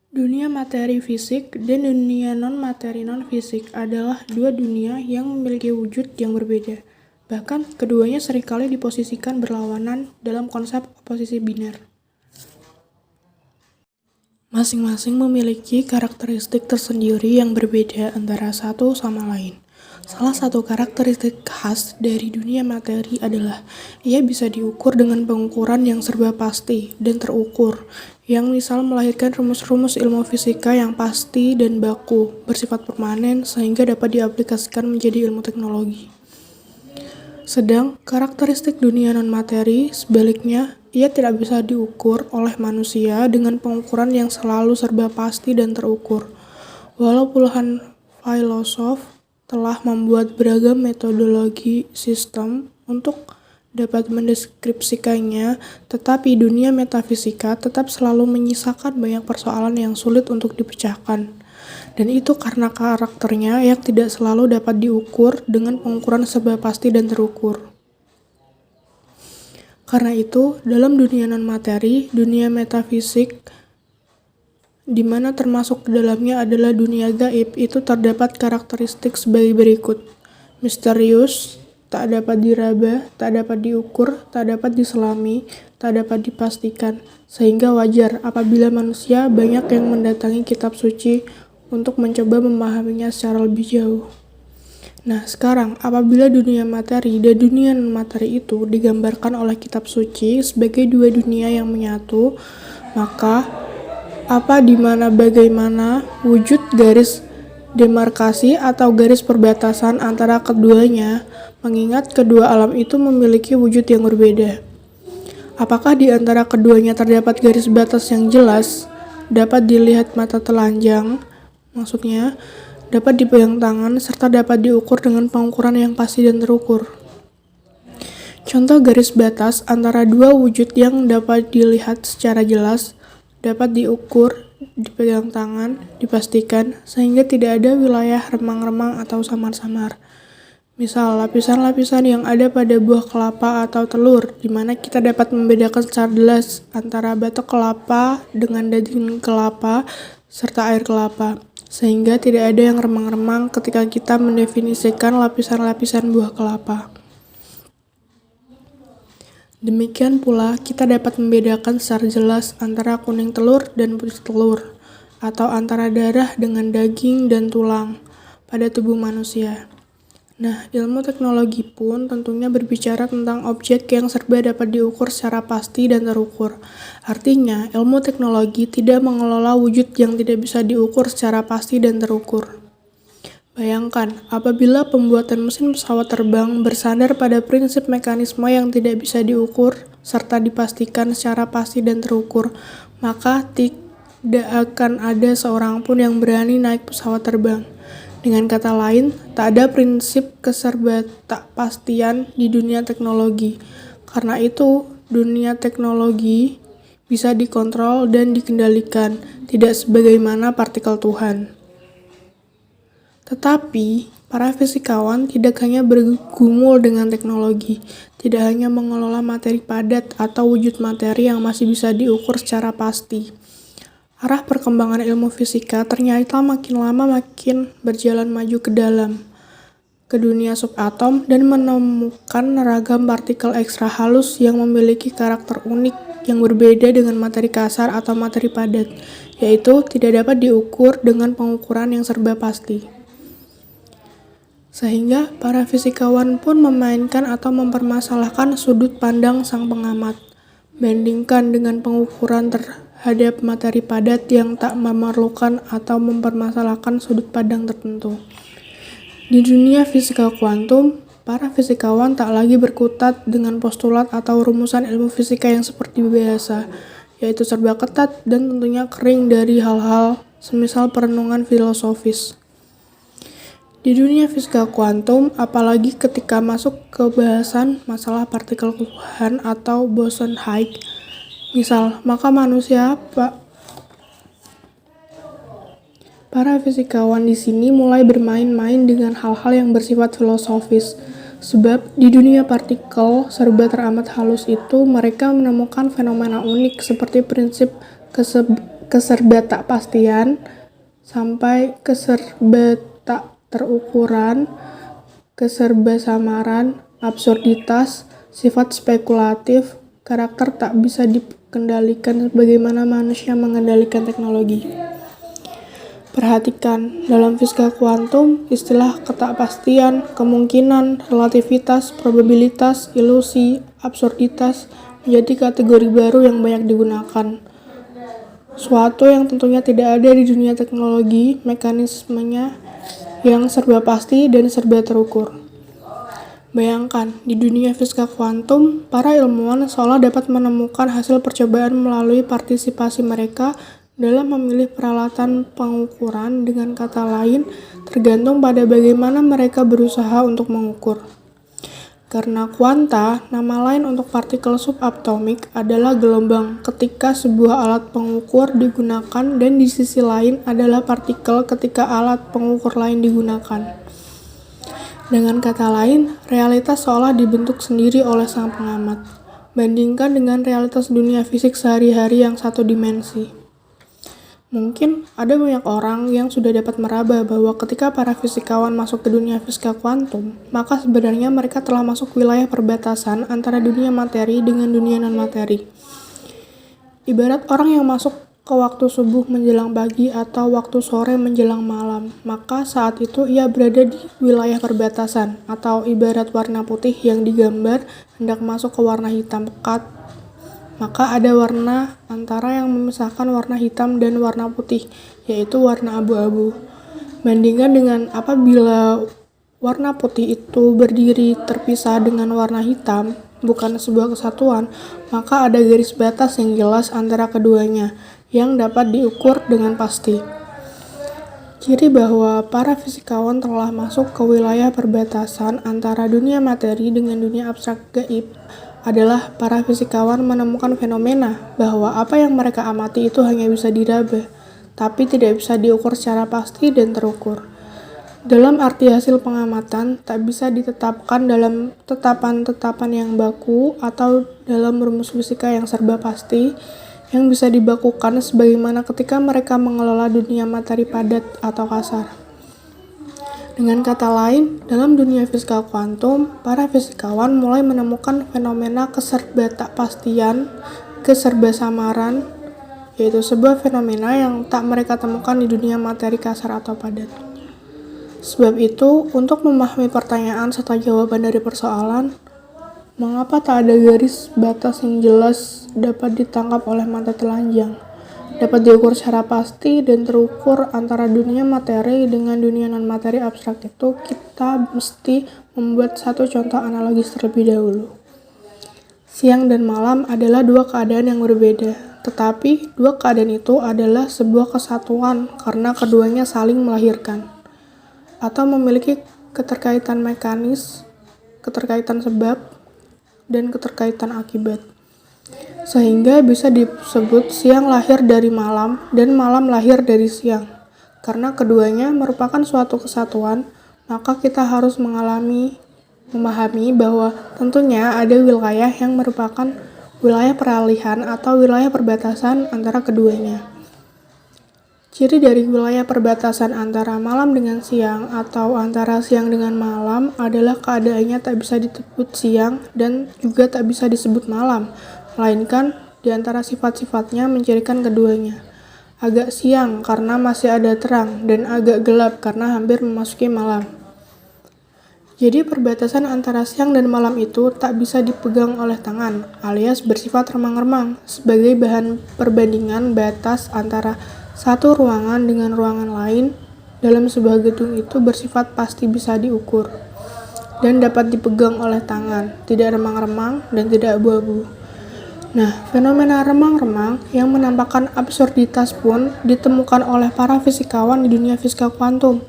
Dunia materi fisik dan dunia non-materi non-fisik adalah dua dunia yang memiliki wujud yang berbeda. Bahkan, keduanya seringkali diposisikan berlawanan dalam konsep oposisi biner. Masing-masing memiliki karakteristik tersendiri yang berbeda antara satu sama lain. Salah satu karakteristik khas dari dunia materi adalah ia bisa diukur dengan pengukuran yang serba pasti dan terukur, yang misal melahirkan rumus-rumus ilmu fisika yang pasti dan baku, bersifat permanen sehingga dapat diaplikasikan menjadi ilmu teknologi. Sedang karakteristik dunia non-materi, sebaliknya, ia tidak bisa diukur oleh manusia dengan pengukuran yang selalu serba pasti dan terukur. Walau puluhan filosof telah membuat beragam metodologi sistem untuk dapat mendeskripsikannya, tetapi dunia metafisika tetap selalu menyisakan banyak persoalan yang sulit untuk dipecahkan. Dan itu karena karakternya yang tidak selalu dapat diukur dengan pengukuran serba pasti dan terukur. Karena itu, dalam dunia non-materi, dunia metafisik, di mana termasuk ke dalamnya adalah dunia gaib, itu terdapat karakteristik sebagai berikut. Misterius, tak dapat diraba, tak dapat diukur, tak dapat diselami, tak dapat dipastikan, sehingga wajar apabila manusia banyak yang mendatangi kitab suci untuk mencoba memahaminya secara lebih jauh. Nah, sekarang apabila dunia materi dan dunia non-materi itu digambarkan oleh kitab suci sebagai dua dunia yang menyatu, maka apa, di mana, bagaimana wujud garis demarkasi atau garis perbatasan antara keduanya, mengingat kedua alam itu memiliki wujud yang berbeda. Apakah di antara keduanya terdapat garis batas yang jelas, dapat dilihat mata telanjang, maksudnya dapat dipegang tangan, serta dapat diukur dengan pengukuran yang pasti dan terukur. Contoh garis batas antara dua wujud yang dapat dilihat secara jelas, dapat diukur, dipegang tangan, dipastikan, sehingga tidak ada wilayah remang-remang atau samar-samar. Misal, lapisan-lapisan yang ada pada buah kelapa atau telur, di mana kita dapat membedakan secara jelas antara batok kelapa dengan daging kelapa serta air kelapa, sehingga tidak ada yang remang-remang ketika kita mendefinisikan lapisan-lapisan buah kelapa. Demikian pula, kita dapat membedakan secara jelas antara kuning telur dan putih telur, atau antara darah dengan daging dan tulang pada tubuh manusia. Nah, ilmu teknologi pun tentunya berbicara tentang objek yang serba dapat diukur secara pasti dan terukur. Artinya, ilmu teknologi tidak mengelola wujud yang tidak bisa diukur secara pasti dan terukur. Bayangkan, apabila pembuatan mesin pesawat terbang bersandar pada prinsip mekanisme yang tidak bisa diukur serta dipastikan secara pasti dan terukur, maka tidak akan ada seorang pun yang berani naik pesawat terbang. Dengan kata lain, tak ada prinsip keserbatakpastian di dunia teknologi. Karena itu, dunia teknologi bisa dikontrol dan dikendalikan, tidak sebagaimana partikel Tuhan. Tetapi, para fisikawan tidak hanya bergumul dengan teknologi, tidak hanya mengelola materi padat atau wujud materi yang masih bisa diukur secara pasti. Arah perkembangan ilmu fisika ternyata makin lama makin berjalan maju ke dalam, ke dunia subatom dan menemukan ragam partikel ekstra halus yang memiliki karakter unik yang berbeda dengan materi kasar atau materi padat, yaitu tidak dapat diukur dengan pengukuran yang serba pasti. Sehingga para fisikawan pun memainkan atau mempermasalahkan sudut pandang sang pengamat, bandingkan dengan pengukuran terhadap materi padat yang tak memerlukan atau mempermasalahkan sudut pandang tertentu. Di dunia fisika kuantum, para fisikawan tak lagi berkutat dengan postulat atau rumusan ilmu fisika yang seperti biasa, yaitu serba ketat dan tentunya kering dari hal-hal semisal perenungan filosofis. Di dunia fisika kuantum, apalagi ketika masuk ke bahasan masalah partikel Tuhan atau boson Higgs, misal, maka para fisikawan di sini mulai bermain-main dengan hal-hal yang bersifat filosofis. Sebab di dunia partikel serba teramat halus itu mereka menemukan fenomena unik seperti prinsip keserbatakpastian sampai keserbatak terukuran, keserbasamaran, absurditas, sifat spekulatif, karakter tak bisa dikendalikan sebagaimana manusia mengendalikan teknologi. Perhatikan, dalam fisika kuantum, istilah ketakpastian, kemungkinan, relativitas, probabilitas, ilusi, absurditas menjadi kategori baru yang banyak digunakan. Suatu yang tentunya tidak ada di dunia teknologi, mekanismenya yang serba pasti dan serba terukur. Bayangkan, di dunia fisika kuantum, para ilmuwan seolah dapat menemukan hasil percobaan melalui partisipasi mereka dalam memilih peralatan pengukuran, dengan kata lain, tergantung pada bagaimana mereka berusaha untuk mengukur. Karena kuanta, nama lain untuk partikel subatomik adalah gelombang ketika sebuah alat pengukur digunakan, dan di sisi lain adalah partikel ketika alat pengukur lain digunakan. Dengan kata lain, realitas seolah dibentuk sendiri oleh sang pengamat. Bandingkan dengan realitas dunia fisik sehari-hari yang satu dimensi. Mungkin ada banyak orang yang sudah dapat meraba bahwa ketika para fisikawan masuk ke dunia fisika kuantum, maka sebenarnya mereka telah masuk wilayah perbatasan antara dunia materi dengan dunia non-materi. Ibarat orang yang masuk ke waktu subuh menjelang pagi atau waktu sore menjelang malam, maka saat itu ia berada di wilayah perbatasan, atau ibarat warna putih yang digambar hendak masuk ke warna hitam pekat, maka ada warna antara yang memisahkan warna hitam dan warna putih, yaitu warna abu-abu. Bandingkan dengan apabila warna putih itu berdiri terpisah dengan warna hitam, bukan sebuah kesatuan, maka ada garis batas yang jelas antara keduanya, yang dapat diukur dengan pasti. Ciri bahwa para fisikawan telah masuk ke wilayah perbatasan antara dunia materi dengan dunia abstrak gaib adalah para fisikawan menemukan fenomena bahwa apa yang mereka amati itu hanya bisa diraba, tapi tidak bisa diukur secara pasti dan terukur. Dalam arti hasil pengamatan tak bisa ditetapkan dalam tetapan-tetapan yang baku atau dalam rumus fisika yang serba pasti yang bisa dibakukan sebagaimana ketika mereka mengelola dunia materi padat atau kasar. Dengan kata lain, dalam dunia fisika kuantum, para fisikawan mulai menemukan fenomena keserbatakpastian, keserbasamaran, yaitu sebuah fenomena yang tak mereka temukan di dunia materi kasar atau padat. Sebab itu, untuk memahami pertanyaan serta jawaban dari persoalan, mengapa tak ada garis batas yang jelas dapat ditangkap oleh mata telanjang, dapat diukur secara pasti dan terukur antara dunia materi dengan dunia non-materi abstrak itu, kita mesti membuat satu contoh analogis terlebih dahulu. Siang dan malam adalah dua keadaan yang berbeda, tetapi dua keadaan itu adalah sebuah kesatuan karena keduanya saling melahirkan, atau memiliki keterkaitan mekanis, keterkaitan sebab, dan keterkaitan akibat. Sehingga bisa disebut siang lahir dari malam dan malam lahir dari siang. Karena keduanya merupakan suatu kesatuan, maka kita harus memahami bahwa tentunya ada wilayah yang merupakan wilayah peralihan atau wilayah perbatasan antara keduanya. Ciri dari wilayah perbatasan antara malam dengan siang atau antara siang dengan malam adalah keadaannya tak bisa disebut siang dan juga tak bisa disebut malam, melainkan di antara sifat-sifatnya mencirikan keduanya. Agak siang karena masih ada terang dan agak gelap karena hampir memasuki malam. Jadi perbatasan antara siang dan malam itu tak bisa dipegang oleh tangan, alias bersifat remang-remang, sebagai bahan perbandingan batas antara satu ruangan dengan ruangan lain dalam sebuah gedung itu bersifat pasti bisa diukur dan dapat dipegang oleh tangan, tidak remang-remang dan tidak abu-abu. Nah, fenomena remang-remang yang menampakkan absurditas pun ditemukan oleh para fisikawan di dunia fisika kuantum,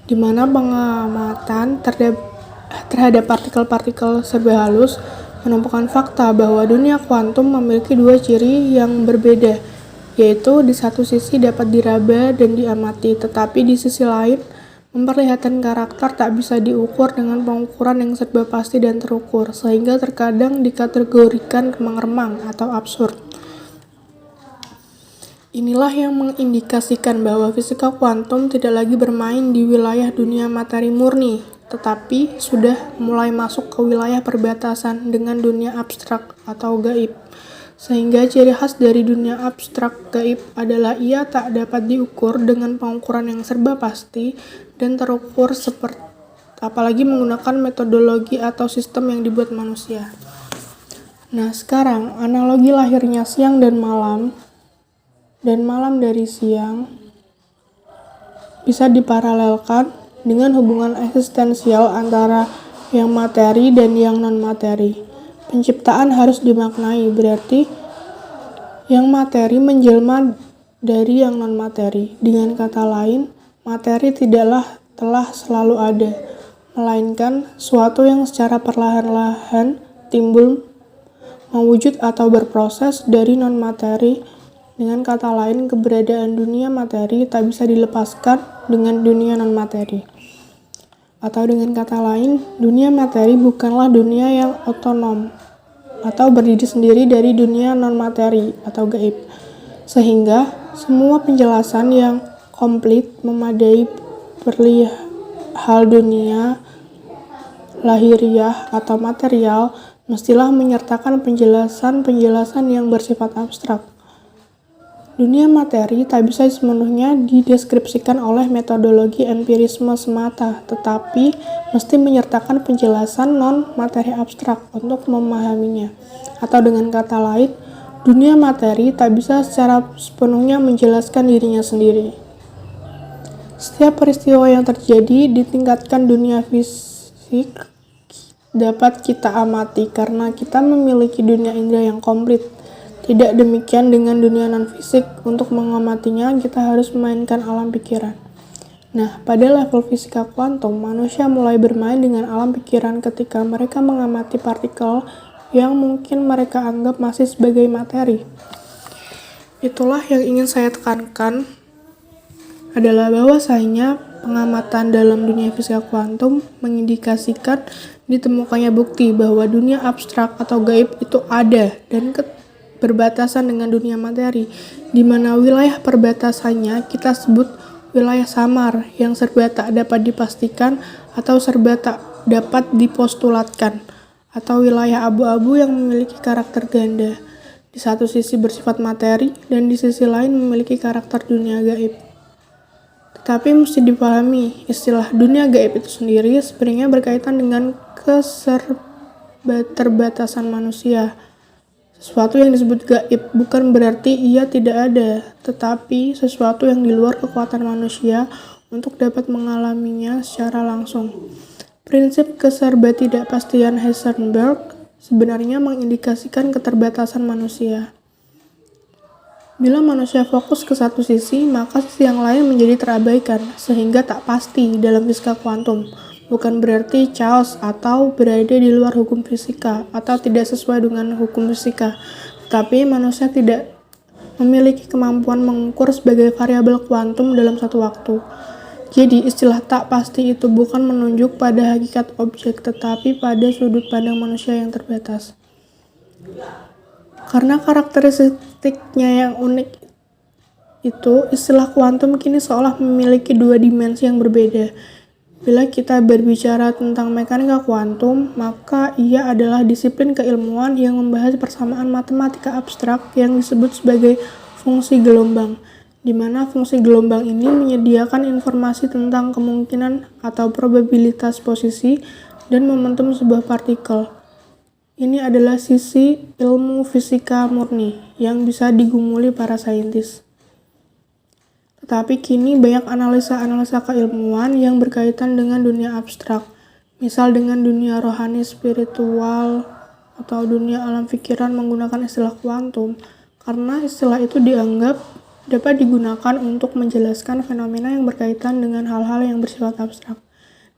di mana pengamatan terhadap partikel-partikel serba halus menemukan fakta bahwa dunia kuantum memiliki dua ciri yang berbeda, yaitu di satu sisi dapat diraba dan diamati, tetapi di sisi lain memperlihatkan karakter tak bisa diukur dengan pengukuran yang serba pasti dan terukur, sehingga terkadang dikategorikan remang-remang atau absurd. Inilah yang mengindikasikan bahwa fisika kuantum tidak lagi bermain di wilayah dunia materi murni, tetapi sudah mulai masuk ke wilayah perbatasan dengan dunia abstrak atau gaib. Sehingga ciri khas dari dunia abstrak gaib adalah ia tak dapat diukur dengan pengukuran yang serba pasti dan terukur apalagi menggunakan metodologi atau sistem yang dibuat manusia. Nah, sekarang analogi lahirnya siang dan malam dari siang bisa diparalelkan dengan hubungan eksistensial antara yang materi dan yang non-materi. Penciptaan harus dimaknai, berarti yang materi menjelma dari yang non-materi. Dengan kata lain, materi tidaklah telah selalu ada, melainkan suatu yang secara perlahan-lahan timbul, mewujud atau berproses dari non-materi. Dengan kata lain, keberadaan dunia materi tak bisa dilepaskan dengan dunia non-materi. Atau dengan kata lain, dunia materi bukanlah dunia yang otonom atau berdiri sendiri dari dunia non-materi atau gaib. Sehingga semua penjelasan yang komplit memadai perihal dunia lahiriah atau material mestilah menyertakan penjelasan-penjelasan yang bersifat abstrak. Dunia materi tak bisa sepenuhnya dideskripsikan oleh metodologi empirisme semata, tetapi mesti menyertakan penjelasan non-materi abstrak untuk memahaminya. Atau dengan kata lain, dunia materi tak bisa secara sepenuhnya menjelaskan dirinya sendiri. Setiap peristiwa yang terjadi ditingkatkan dunia fisik dapat kita amati karena kita memiliki dunia indera yang komplit. Tidak demikian dengan dunia non-fisik. Untuk mengamatinya, kita harus memainkan alam pikiran. Nah, pada level fisika kuantum, manusia mulai bermain dengan alam pikiran ketika mereka mengamati partikel yang mungkin mereka anggap masih sebagai materi. Itulah yang ingin saya tekankan, adalah bahwasanya pengamatan dalam dunia fisika kuantum mengindikasikan ditemukannya bukti bahwa dunia abstrak atau gaib itu ada dan berbatasan dengan dunia materi, di mana wilayah perbatasannya kita sebut wilayah samar yang serba tak dapat dipastikan atau serba tak dapat dipostulatkan, atau wilayah abu-abu yang memiliki karakter ganda, di satu sisi bersifat materi dan di sisi lain memiliki karakter dunia gaib. Tetapi mesti dipahami, istilah dunia gaib itu sendiri sebenarnya berkaitan dengan keterbatasan manusia. Sesuatu yang disebut gaib bukan berarti ia tidak ada, tetapi sesuatu yang di luar kekuatan manusia untuk dapat mengalaminya secara langsung. Prinsip keserbatidakpastian Heisenberg sebenarnya mengindikasikan keterbatasan manusia. Bila manusia fokus ke satu sisi, maka sisi yang lain menjadi terabaikan, sehingga tak pasti dalam fisika kuantum. Bukan berarti chaos atau berada di luar hukum fisika atau tidak sesuai dengan hukum fisika, tetapi manusia tidak memiliki kemampuan mengukur sebagai variabel kuantum dalam satu waktu. Jadi istilah tak pasti itu bukan menunjuk pada hakikat objek, tetapi pada sudut pandang manusia yang terbatas. Karena karakteristiknya yang unik itu, istilah kuantum kini seolah memiliki dua dimensi yang berbeda. Bila kita berbicara tentang mekanika kuantum, maka ia adalah disiplin keilmuan yang membahas persamaan matematika abstrak yang disebut sebagai fungsi gelombang, di mana fungsi gelombang ini menyediakan informasi tentang kemungkinan atau probabilitas posisi dan momentum sebuah partikel. Ini adalah sisi ilmu fisika murni yang bisa digumuli para saintis. Tetapi kini banyak analisa-analisa keilmuan yang berkaitan dengan dunia abstrak, misal dengan dunia rohani spiritual atau dunia alam pikiran menggunakan istilah kuantum, karena istilah itu dianggap dapat digunakan untuk menjelaskan fenomena yang berkaitan dengan hal-hal yang bersifat abstrak.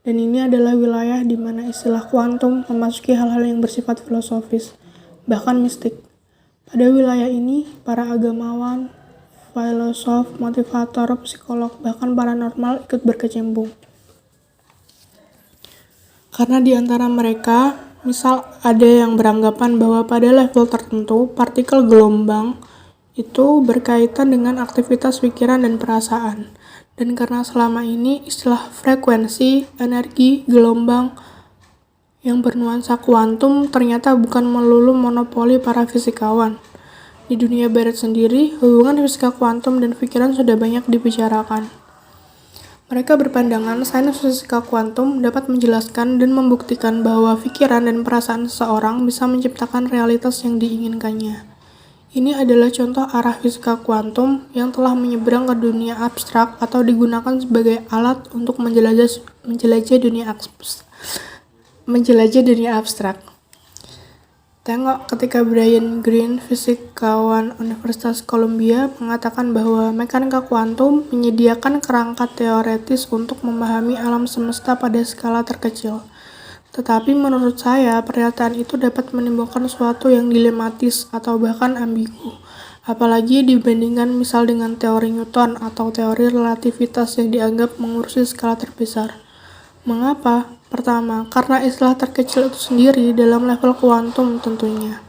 Dan ini adalah wilayah di mana istilah kuantum memasuki hal-hal yang bersifat filosofis, bahkan mistik. Pada wilayah ini, para agamawan, filosof, motivator, psikolog, bahkan paranormal ikut berkecimpung. Karena di antara mereka, misal ada yang beranggapan bahwa pada level tertentu, partikel gelombang itu berkaitan dengan aktivitas pikiran dan perasaan. Dan karena selama ini istilah frekuensi, energi, gelombang yang bernuansa kuantum ternyata bukan melulu monopoli para fisikawan. Di dunia barat sendiri, hubungan fisika kuantum dan pikiran sudah banyak dibicarakan. Mereka berpandangan sains fisika kuantum dapat menjelaskan dan membuktikan bahwa pikiran dan perasaan seseorang bisa menciptakan realitas yang diinginkannya. Ini adalah contoh arah fisika kuantum yang telah menyeberang ke dunia abstrak atau digunakan sebagai alat untuk menjelajah dunia abstrak. Tengok ketika Brian Greene, fisikawan Universitas Columbia, mengatakan bahwa mekanika kuantum menyediakan kerangka teoretis untuk memahami alam semesta pada skala terkecil. Tetapi menurut saya, pernyataan itu dapat menimbulkan sesuatu yang dilematis atau bahkan ambigu. Apalagi dibandingkan misal dengan teori Newton atau teori relativitas yang dianggap mengurusi skala terbesar. Mengapa? Pertama, karena istilah terkecil itu sendiri dalam level kuantum tentunya.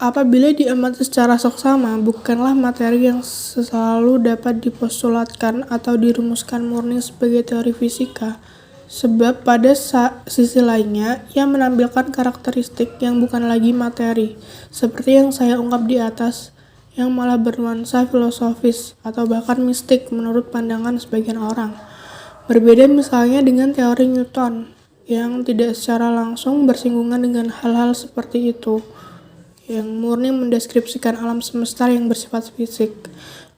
Apabila diamati secara seksama, bukanlah materi yang selalu dapat dipostulatkan atau dirumuskan murni sebagai teori fisika, sebab pada sisi lainnya, ia menampilkan karakteristik yang bukan lagi materi, seperti yang saya ungkap di atas, yang malah bernuansa filosofis atau bahkan mistik menurut pandangan sebagian orang. Berbeda misalnya dengan teori Newton, yang tidak secara langsung bersinggungan dengan hal-hal seperti itu, yang murni mendeskripsikan alam semesta yang bersifat fisik,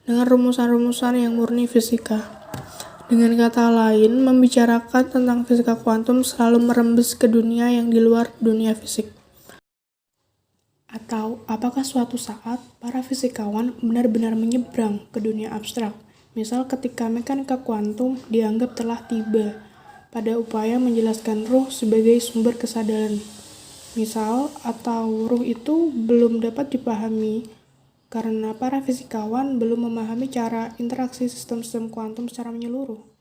dengan rumusan-rumusan yang murni fisika. Dengan kata lain, membicarakan tentang fisika kuantum selalu merembes ke dunia yang di luar dunia fisik. Atau, apakah suatu saat para fisikawan benar-benar menyeberang ke dunia abstrak? Misal ketika mekanika kuantum dianggap telah tiba pada upaya menjelaskan ruh sebagai sumber kesadaran. Misal, atau ruh itu belum dapat dipahami karena para fisikawan belum memahami cara interaksi sistem-sistem kuantum secara menyeluruh.